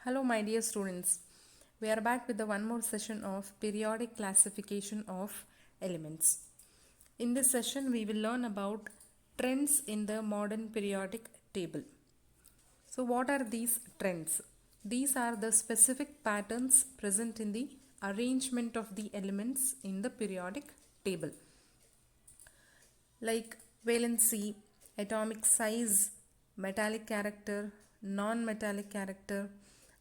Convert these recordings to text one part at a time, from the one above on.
Hello my dear students, we are back with the one more session of periodic classification of elements. In this session we will learn about trends in the modern periodic table. So what are these trends? These are the specific patterns present in the arrangement of the elements in the periodic table, like valency, atomic size, metallic character, non-metallic character,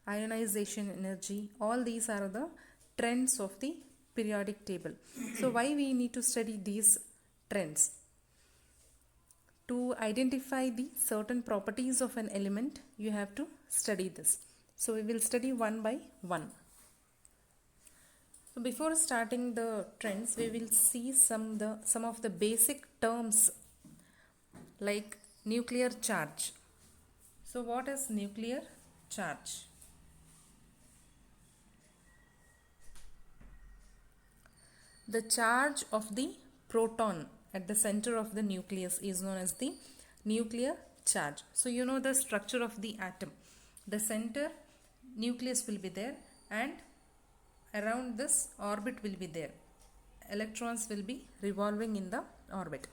ionization energy. All these are the trends of the periodic table. So why we need to study these trends? To identify the certain properties of an element, you have to study this. So we will study one by one. So before starting the trends, we will see some of the basic terms like nuclear charge. So what is nuclear charge? The charge of the proton at the center of the nucleus is known as the nuclear charge. So you know the structure of the atom. The center nucleus will be there and around this orbit will be there. Electrons will be revolving in the orbit.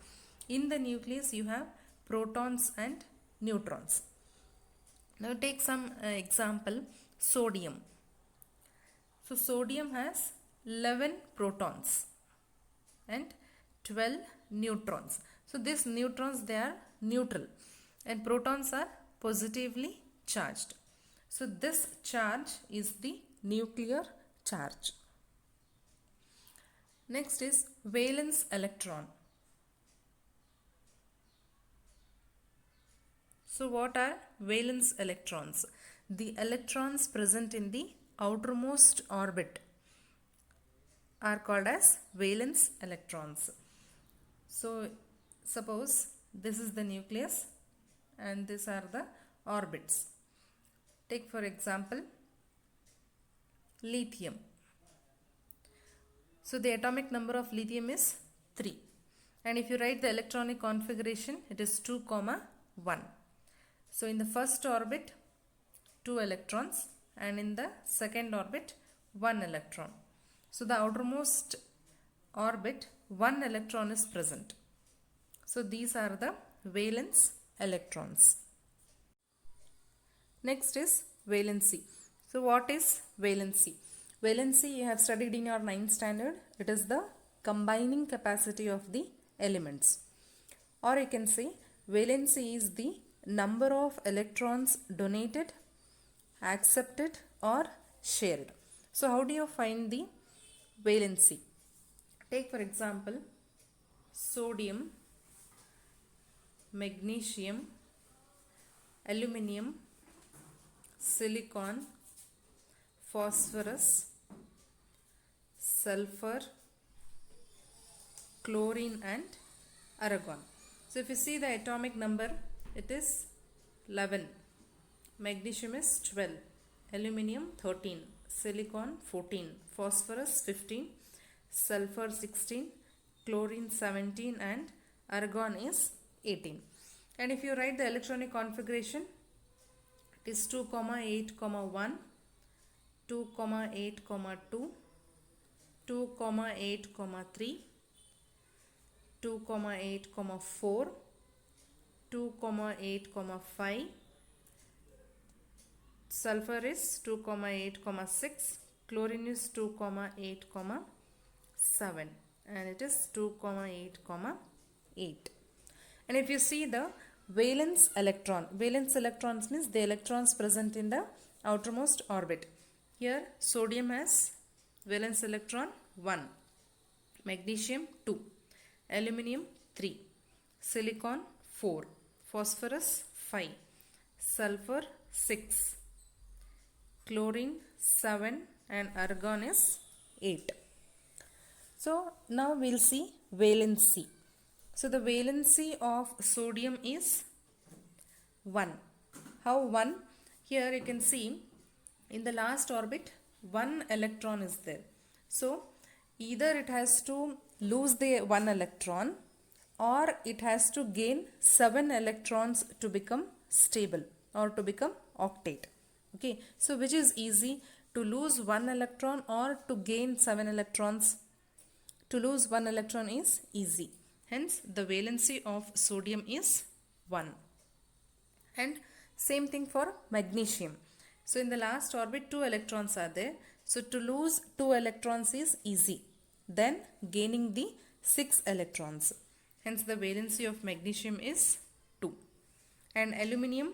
In the nucleus you have protons and neutrons. Now take some example, sodium. So sodium has 11 protons and 12 neutrons. So these neutrons, they are neutral and protons are positively charged. So this charge is the nuclear charge. Next is valence electron. So what are valence electrons? The electrons present in the outermost orbit are called as valence electrons. So suppose this is the nucleus and these are the orbits. Take for example lithium. So the atomic number of lithium is 3, and if you write the electronic configuration, it is 2, 1. So in the first orbit 2 electrons and in the second orbit 1 electron. So the outermost orbit 1 electron is present. So these are the valence electrons. Next is valency. So what is valency? Valency you have studied in your 9th standard. It is the combining capacity of the elements. Or you can say valency is the number of electrons donated, accepted or shared. So how do you find the valency? Take for example sodium, magnesium, aluminium, silicon, phosphorus, sulfur, chlorine and argon. So if you see the atomic number, it is 11, magnesium is 12, aluminium 13, silicon 14, phosphorus 15, sulfur 16, chlorine 17 and argon is 18. And if you write the electronic configuration, it is 2, 8, 1, 2, 8, 2, 2, 8, 3, 2, 8, 4, 2, 8, 5, sulfur is 2, 8, 6, chlorine is 2, 8, 7 and it is 2, 8, 8. And if you see the valence electrons means the electrons present in the outermost orbit. Here sodium has valence electron 1, magnesium 2, aluminium 3, silicon 4, phosphorus 5, sulfur 6, chlorine 7 and argon is 8. So now we'll see valency. So the valency of sodium is 1. How 1? Here you can see in the last orbit 1 electron is there. So either it has to lose the 1 electron or it has to gain 7 electrons to become stable or to become octet. Okay, so which is easy, to lose 1 electron or to gain 7 electrons? To lose 1 electron is easy. Hence, the valency of sodium is 1. And same thing for magnesium. So in the last orbit 2 electrons are there. So to lose 2 electrons is easy. Then gaining the 6 electrons. Hence the valency of magnesium is 2. And aluminium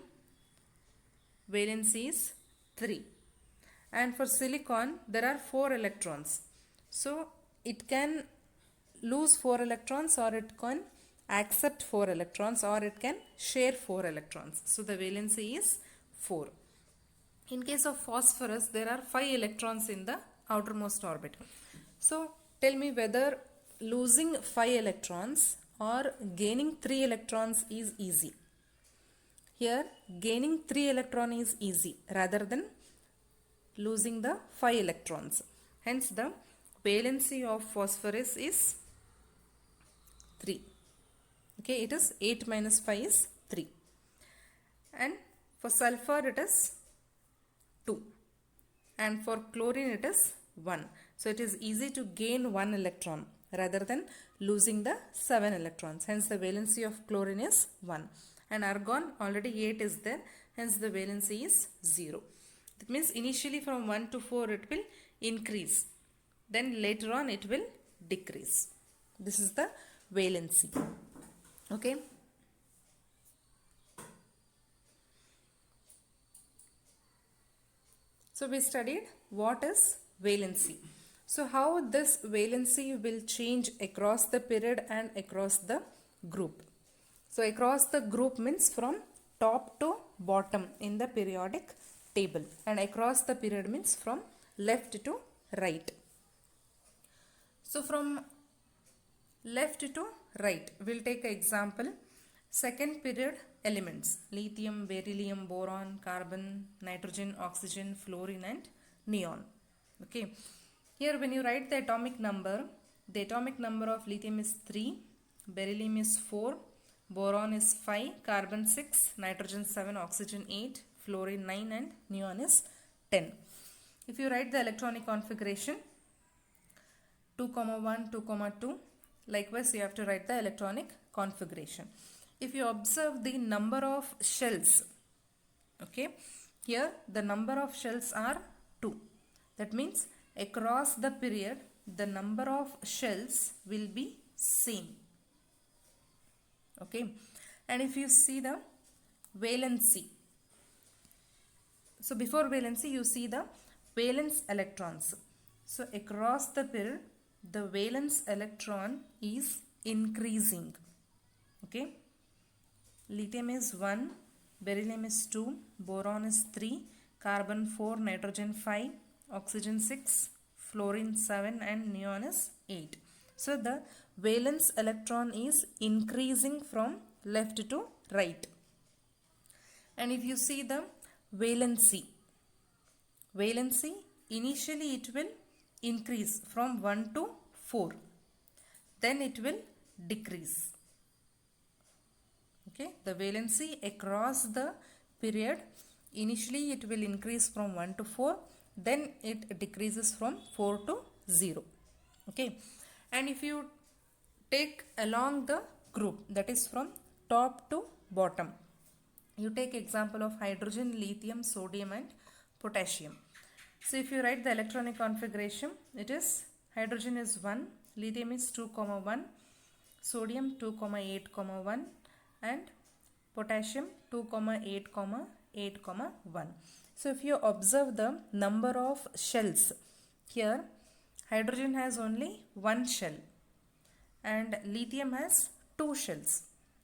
valency is 3. And for silicon there are 4 electrons. So it can lose 4 electrons or it can accept 4 electrons or it can share 4 electrons. So the valency is 4. In case of phosphorus, there are 5 electrons in the outermost orbit. So tell me whether losing 5 electrons or gaining 3 electrons is easy. Here gaining 3 electron is easy rather than losing the 5 electrons. Hence the valency of phosphorus is 3. Okay, it is 8 minus 5 is 3. And for sulfur it is 2. And for chlorine it is 1. So it is easy to gain 1 electron rather than losing the 7 electrons. Hence the valency of chlorine is 1. And argon already 8 is there. Hence the valency is 0. That means initially from 1 to 4 it will increase. Then later on it will decrease. This is the valency. Okay. So we studied what is valency. So how this valency will change across the period and across the group. So across the group means from top to bottom in the periodic table, and across the period means from left to right. So from left to right, we'll take an example. Second period elements: lithium, beryllium, boron, carbon, nitrogen, oxygen, fluorine and neon. Okay. Here when you write the atomic number of lithium is 3, beryllium is 4, boron is 5, carbon 6, nitrogen 7, oxygen 8, fluorine 9 and neon is 10. If you write the electronic configuration 2,1, 2,2, likewise you have to write the electronic configuration. If you observe the number of shells, okay, here the number of shells are 2. That means across the period the number of shells will be same. Okay, and if you see the valency, so before valency you see the valence electrons. So across the period the valence electron is increasing. Okay, lithium is 1, beryllium is 2, boron is 3, carbon 4, nitrogen 5, oxygen 6, fluorine 7 and neon is 8. So the valence electron is increasing from left to right. And if you see the valency initially it will increase from 1 to 4. Then it will decrease. Okay, the valency across the period, initially it will increase from 1 to 4, then it decreases from 4 to 0. Okay, and if you take along the group, that is from top to bottom, you take example of hydrogen, lithium, sodium and potassium. So if you write the electronic configuration, it is hydrogen is 1, lithium is 2,1, sodium 2,8,1 and potassium 2,8,8,1. So if you observe the number of shells, here hydrogen has only 1 shell and lithium has 2 shells.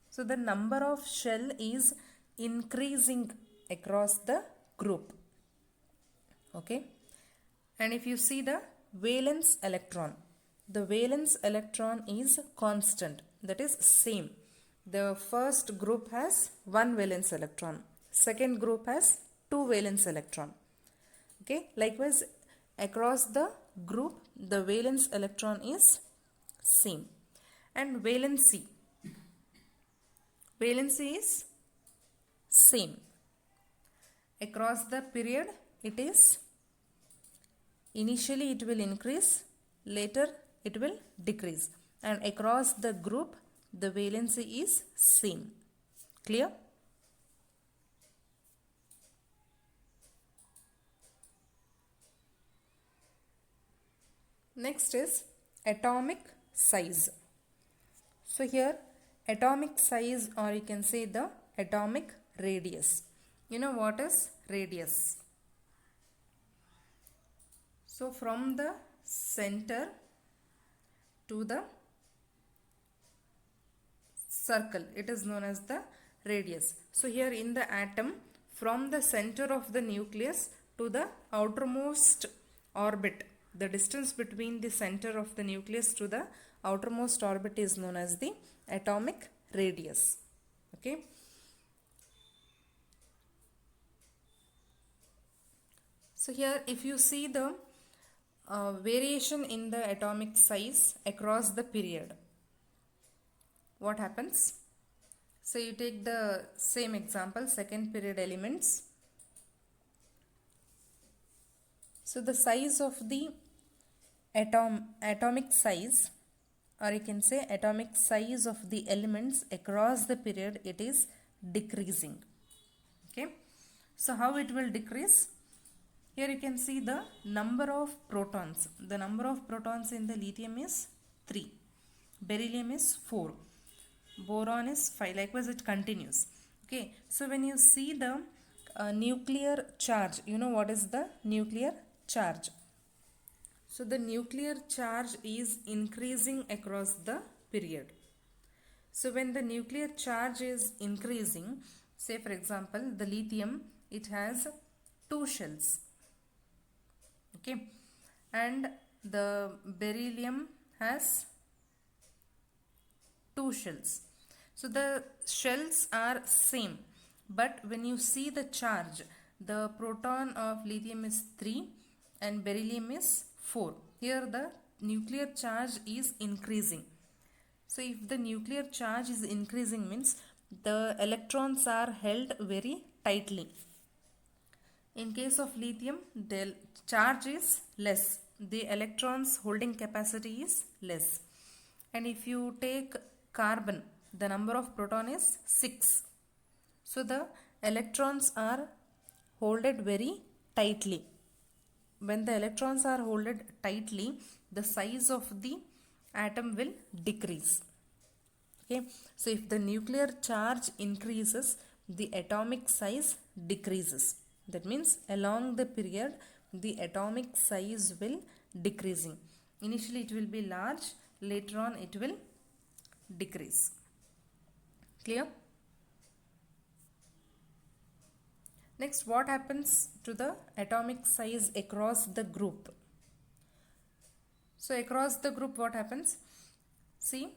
So the number of shell is increasing across the group. Okay, and if you see the valence electron, the valence electron is constant, that is same. The first group has 1 valence electron, second group has 2 valence electron. Okay, likewise across the group the valence electron is same. And valency is same across the period it is initially it will increase, later it will decrease, and across the group the valency is same. Clear? Next is atomic size. So here atomic size, or you can say the atomic radius. You know what is radius? So from the center to the circle, it is known as the radius. So here in the atom, from the center of the nucleus to the outermost orbit, the distance between the center of the nucleus to the outermost orbit is known as the atomic radius. Okay. So here if you see the variation in the atomic size across the period, what happens? So you take the same example, second period elements. So the size of the atomic size, or you can say atomic size of the elements across the period, it is decreasing. Okay. So how it will decrease? Here you can see the number of protons. The number of protons in the lithium is 3. Beryllium is 4. Boron is 5. Likewise it continues. Okay. So when you see the nuclear charge, you know what is the nuclear charge? So the nuclear charge is increasing across the period. So when the nuclear charge is increasing, say for example the lithium, it has 2 shells. Okay, and the beryllium has 2 shells. So the shells are same, but when you see the charge, the proton of lithium is 3 and beryllium is 4. Here the nuclear charge is increasing. So if the nuclear charge is increasing, means the electrons are held very tightly. In case of lithium, the charge is less. The electrons holding capacity is less. And if you take carbon, the number of proton is 6. So the electrons are holded very tightly. When the electrons are holded tightly, the size of the atom will decrease. Okay. So if the nuclear charge increases, the atomic size decreases. That means along the period, the atomic size will decreasing. Initially it will be large, later on it will decrease. Clear? Next, what happens to the atomic size across the group? So across the group, what happens? See,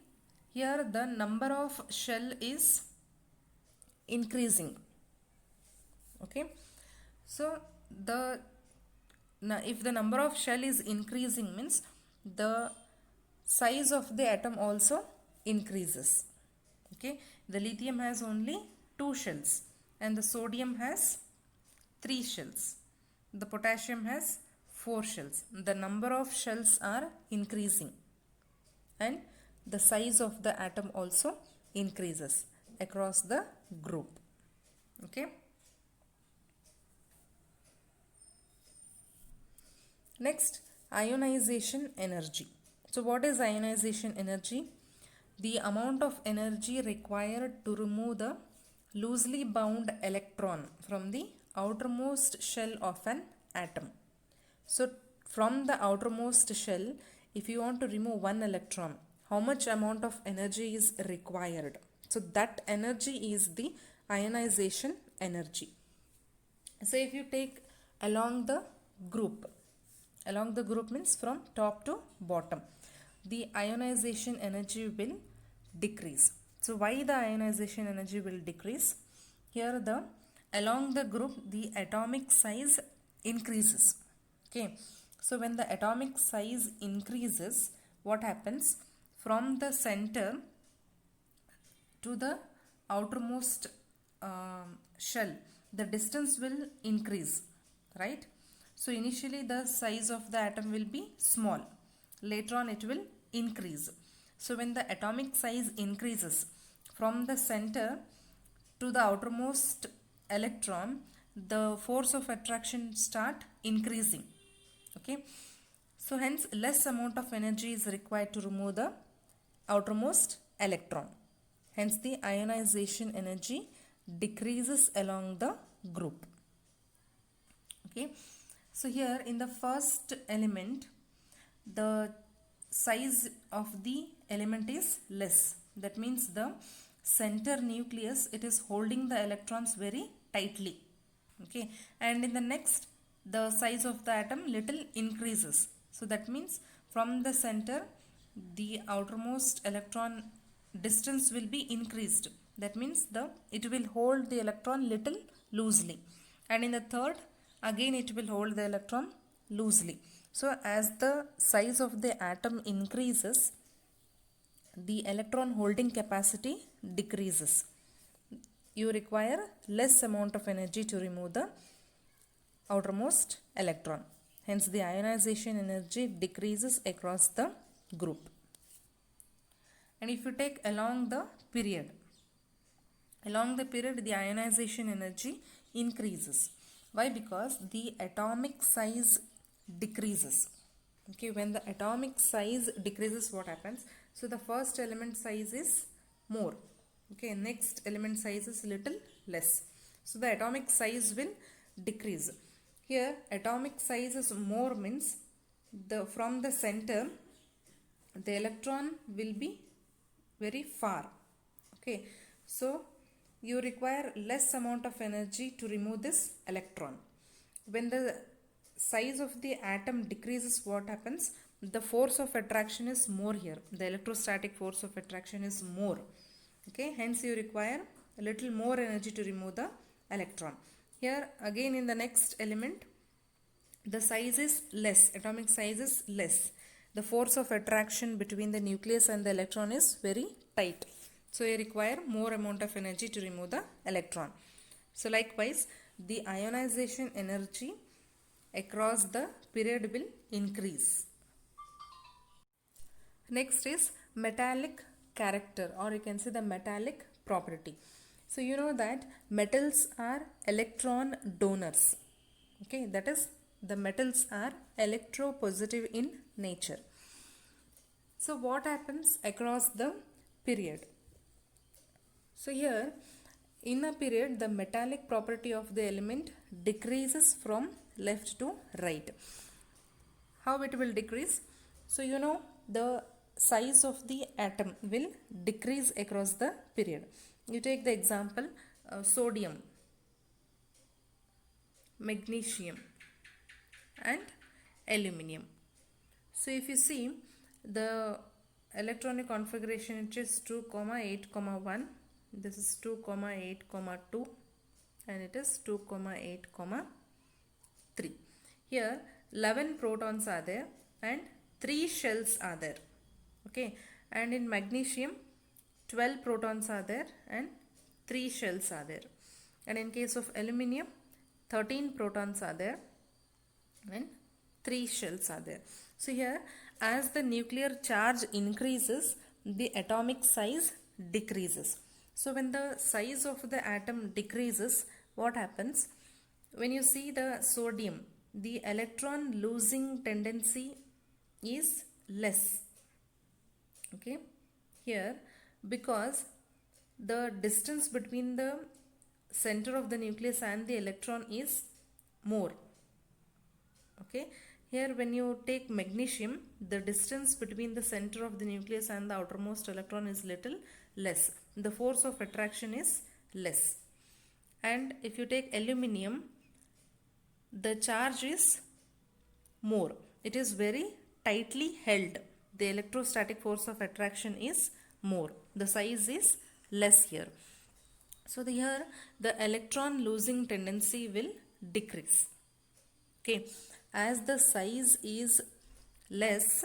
here the number of shell is increasing. Okay. So if the number of shell is increasing, means the size of the atom also increases. Okay. The lithium has only 2 shells and the sodium has 3 shells. The potassium has 4 shells. The number of shells are increasing and the size of the atom also increases across the group. Okay. Next, ionization energy. So what is ionization energy? The amount of energy required to remove the loosely bound electron from the outermost shell of an atom. So from the outermost shell, if you want to remove one electron, how much amount of energy is required? So that energy is the ionization energy. So if you take along the group means from top to bottom, the ionization energy will decrease. So why the ionization energy will decrease? Here along the group, the atomic size increases. Okay. So when the atomic size increases, what happens? From the center to the outermost shell, the distance will increase, right? So initially the size of the atom will be small. Later on it will increase. So when the atomic size increases from the center to the outermost electron, the force of attraction start increasing. Okay. So hence less amount of energy is required to remove the outermost electron. Hence the ionization energy decreases along the group. Okay. So here in the first element, the size of the element is less. That means the center nucleus, it is holding the electrons very tightly. Okay. And in the next, the size of the atom little increases. So that means from the center, the outermost electron distance will be increased. That means it will hold the electron little loosely. And in the third, again it will hold the electron loosely. So as the size of the atom increases, the electron holding capacity decreases. You require less amount of energy to remove the outermost electron. Hence the ionization energy decreases across the group. And if you take along the period, the ionization energy increases. Why? Because the atomic size decreases. Okay, when the atomic size decreases, what happens? So the first element size is more. Okay, next element size is little less. So the atomic size will decrease. Here atomic size is more means from the center the electron will be very far. Okay, so you require less amount of energy to remove this electron. When the size of the atom decreases, what happens? The force of attraction is more here. The electrostatic force of attraction is more. Okay, hence you require a little more energy to remove the electron. Here again in the next element, the size is less, atomic size is less. The force of attraction between the nucleus and the electron is very tight. So you require more amount of energy to remove the electron. So likewise, the ionization energy across the period will increase. Next is metallic character, or you can say the metallic property. So you know that metals are electron donors. Okay, that is, the metals are electropositive in nature. So what happens across the period? So here in a period, the metallic property of the element decreases from left to right. How it will decrease? So you know the size of the atom will decrease across the period. You take the example sodium, magnesium and aluminium. So if you see the electronic configuration, it is 2, 8, 1. This is 2, 8, 2 and it is 2, 8, 3. Here 11 protons are there and 3 shells are there. Okay, and in magnesium 12 protons are there and 3 shells are there. And in case of aluminium 13 protons are there and 3 shells are there. So here, as the nuclear charge increases, the atomic size decreases. So when the size of the atom decreases, what happens? When you see the sodium, the electron losing tendency is less. Okay, here because the distance between the center of the nucleus and the electron is more. Okay, here when you take magnesium, the distance between the center of the nucleus and the outermost electron is little less. The force of attraction is less. And if you take aluminium, the charge is more. It is very tightly held. The electrostatic force of attraction is more. The size is less here. So here the electron losing tendency will decrease. Okay, as the size is less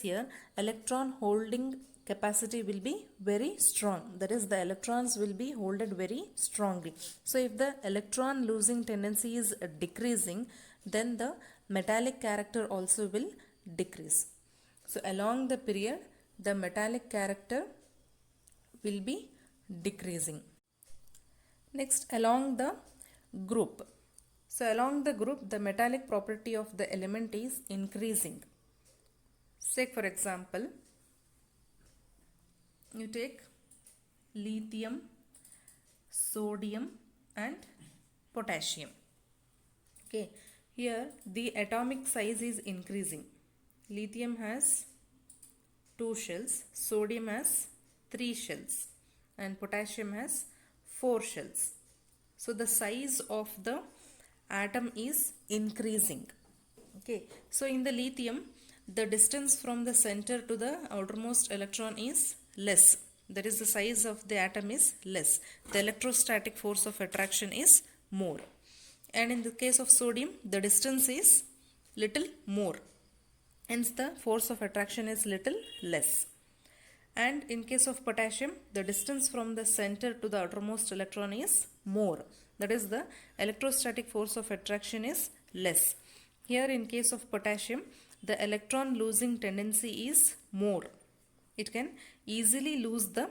here, electron holding capacity will be very strong. That is, the electrons will be holded very strongly. So if the electron losing tendency is decreasing, then the metallic character also will decrease. So along the period, the metallic character will be decreasing. Next, along the group. So along the group, the metallic property of the element is increasing. Say for example, you take lithium, sodium and potassium. Okay, here the atomic size is increasing. Lithium has 2 shells, sodium has 3 shells and potassium has 4 shells. So the size of the atom is increasing. Okay, so in the lithium, the distance from the center to the outermost electron is less. That is, the size of the atom is less. The electrostatic force of attraction is more. And in the case of sodium, the distance is little more. Hence, the force of attraction is little less. And in case of potassium, the distance from the center to the outermost electron is more. That is, the electrostatic force of attraction is less. Here in case of potassium, the electron losing tendency is more. It can easily lose the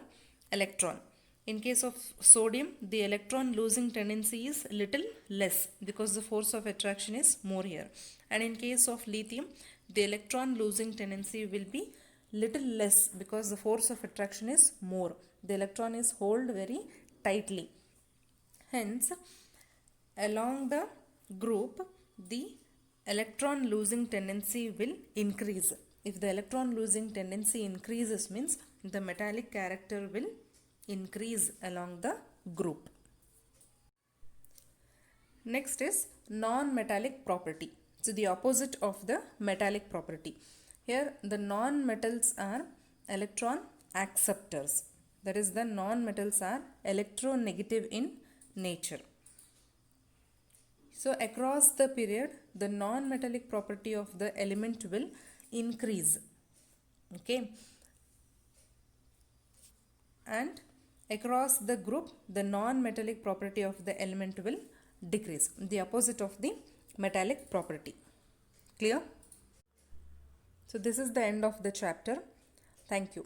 electron. In case of sodium, the electron losing tendency is little less because the force of attraction is more here. And in case of lithium, the electron losing tendency will be little less because the force of attraction is more. The electron is held very tightly. Hence, along the group, the electron losing tendency will increase. If the electron losing tendency increases, means the metallic character will increase along the group. Next is non-metallic property. So the opposite of the metallic property. Here the non-metals are electron acceptors. That is, the non-metals are electronegative in nature. So across the period, the non-metallic property of the element will increase. Okay. And across the group, the non-metallic property of the element will decrease. The opposite of the metallic property. Clear? So this is the end of the chapter. Thank you.